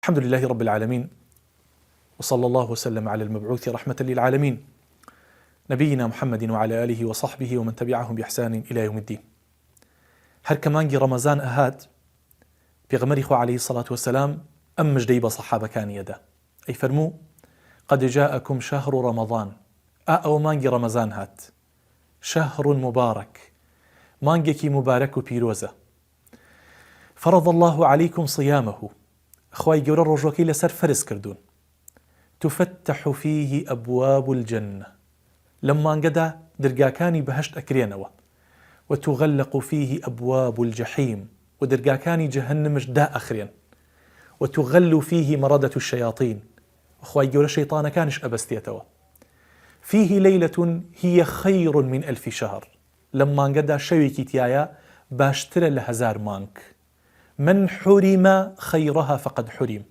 الحمد لله رب العالمين، وصلى الله وسلم على المبعوث رحمة للعالمين نبينا محمد وعلى آله وصحبه ومن تبعهم بإحسان إلى يوم الدين. هر كمانجي رمضان أهات بيغمري خو عليه الصلاة والسلام أم مجدي بصحابة كان يدا أي فرمو قد جاءكم شهر رمضان أو مانجي رمضان هات شهر مبارك مانجيكي مبارك بيروزة فرض الله عليكم صيامه خواي جورا روجوكي لسر فرس كردون تفتح فيه أبواب الجنة لما انقدا درقاكاني بهشت أكرينوا وتغلق فيه أبواب الجحيم ودرقاكاني جهنم جدا أخرين وتغل فيه مردة الشياطين أخواي جورا شيطان كانش أبستيتوا فيه ليلة هي خير من 1000 شهر لما انقدا شويكي تيايا باشتر لهزار مانك من حرم خيرها فقد حرم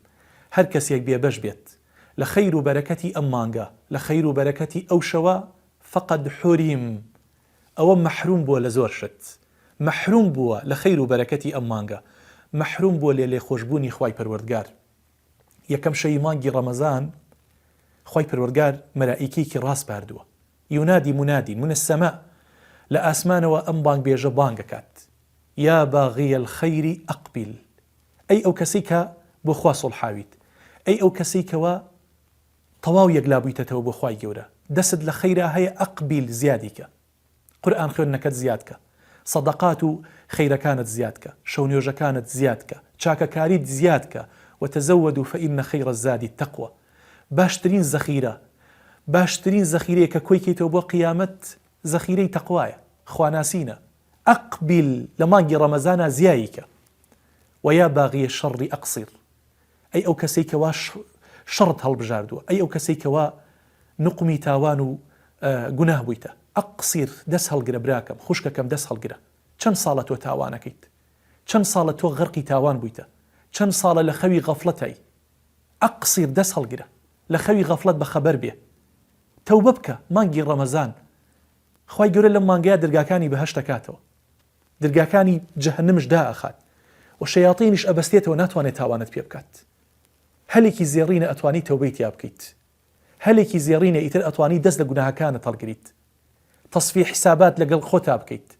هر كسيك بيه باش بيت لخير بركتي أمانقا لخير بركتي أو شوا فقد حرم أو محروم بوا لزور شت محروم بوا لخير بركتي أمانقا محروم بوا للي خوشبوني خواي پروردگار يكم شي مانقي رمضان خواي پروردگار ملائكيكي راس باردوا ينادي منادي من السماء لأسمان وأنبانق بيجا بانقكات يا باغي الخير أقبل أي أو كسيكا بخوا صلحاويت أي أو كسيكا طواو يقلابيتتو بخواي جورا دسد لخيرها هي أقبل زيادك قرآن خير نكت زيادك صدقات خير كانت زيادك شونيوجا كانت زيادك شاكا كاريد زيادك وتزودوا فإن خير الزاد التقوى باشترين زخيرة ككويكي توبو قيامة زخيرة تقوايا خواناسينا أقبل لمانجي رمضان زيايك ويا باغي الشر أقصر أي أو كسيك واش شرط هالبجاردو أي أو كسيك وا نقمي تاوانو قناه بويتا أقصر دس هالقرا براكم خشك كم دس هالقرا كم صالة تاوانكيت كم صالة غرقي تاوان بويتا كم صالة لخوي غفلتي أقصر دس هالقرا لخوي غفلت بخبر بيه توببك مانجي رمضان خواي قولي لما مانجي درقاكاني بهشتكاتو درقاكاني جهنمش دا أخات والشياطينش أبستيته وناتواني تاوانت بيبكات هلكي زيرين أتواني توبيت يابكيت هلكي زيرين إتر أتواني دز لقناها كانت هالقريت تصفي حسابات لقل خوتا بكيت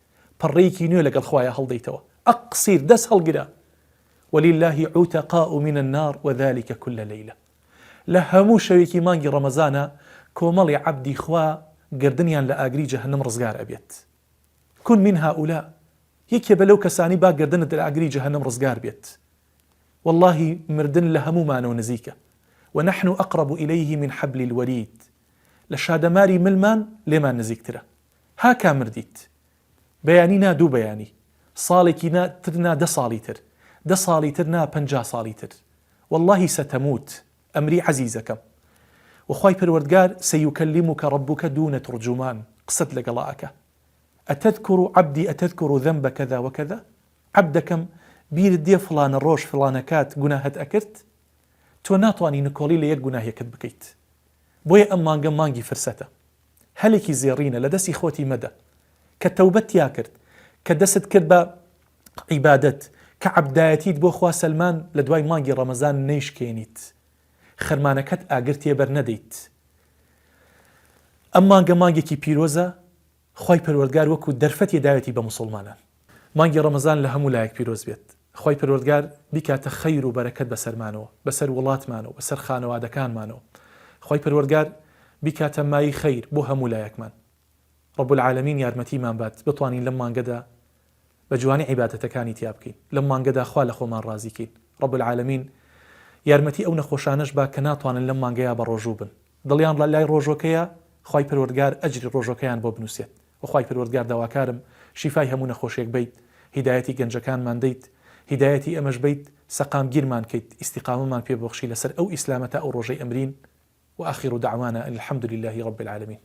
بريكي نيو لقل خوايا هالديتوا أقصير دز هالقرا ولله عتقاء من النار وذلك كل ليلة لهمو شويكي مانجي رمضانا كومالي عبدي خوا قردنيان لآقري جهنم رزقار أبيت كن من هؤلاء يكي بلو كساني با قردن لآقري جهنم رزقار بيت والله مردن لهمو مانو نزيكا ونحن أقرب إليه من حبل الوريد لشادماري ملمان لما نزيك ترى هاكا مرديت بيانينا دو بياني صالكينا ترنا دا صالي ترنا پنجا صالي تر والله ستموت أمري عزيزكم وخواي پروردگار سيكلمك ربك دون ترجمان قصد لقلاءك أتذكر عبدي أتذكر ذنب كذا وكذا عبدكم بيردي فلان الروش فلانكات قناهت أكرت تو ناتواني نكولي ليك قناه يكت بكيت بويا مانجي فرسته هلكي زيرين لدس إخوتي مدى كتوبت ياكرت كدست كربا عبادت كعبدايتيت بو خوا سلمان لدواي مانجي رمضان نيش كينيت خرمانكت آقرت يبرنديت مانجي كي بيروزا خواي پروردگار وكو درفت يدايتي بمسلمانا مانجي رمضان لهمو لايك بيروز بيت خواي پروردگار بكات خير وبركت بسر مانو بسر ولات مانو بسر خانوادكان مانو خواي پروردگار بكات ماي خير بو همو لايك من رب العالمين يارمتي من بات بطوانين لما انقدا بجواني عبادتكاني تيابكين لما انقدا خوال خو من رازيكين رب العالمين يارمتي او نخوشانش با كناتوان لما انقيا بروجوبن دليان لاي روجوكيا خواي پروردگار اجري روجوكيان بو بنوسيت وخواي پروردگار دواكارم شفاي همو نخوشيك بيت هدايتي گنجكان من ديت هدايتي أمش بيت سقام جيرمان كيت استقامة من بيبخشي لسر أو إسلامة أو رجي أمرين وآخر دعوانا الحمد لله رب العالمين.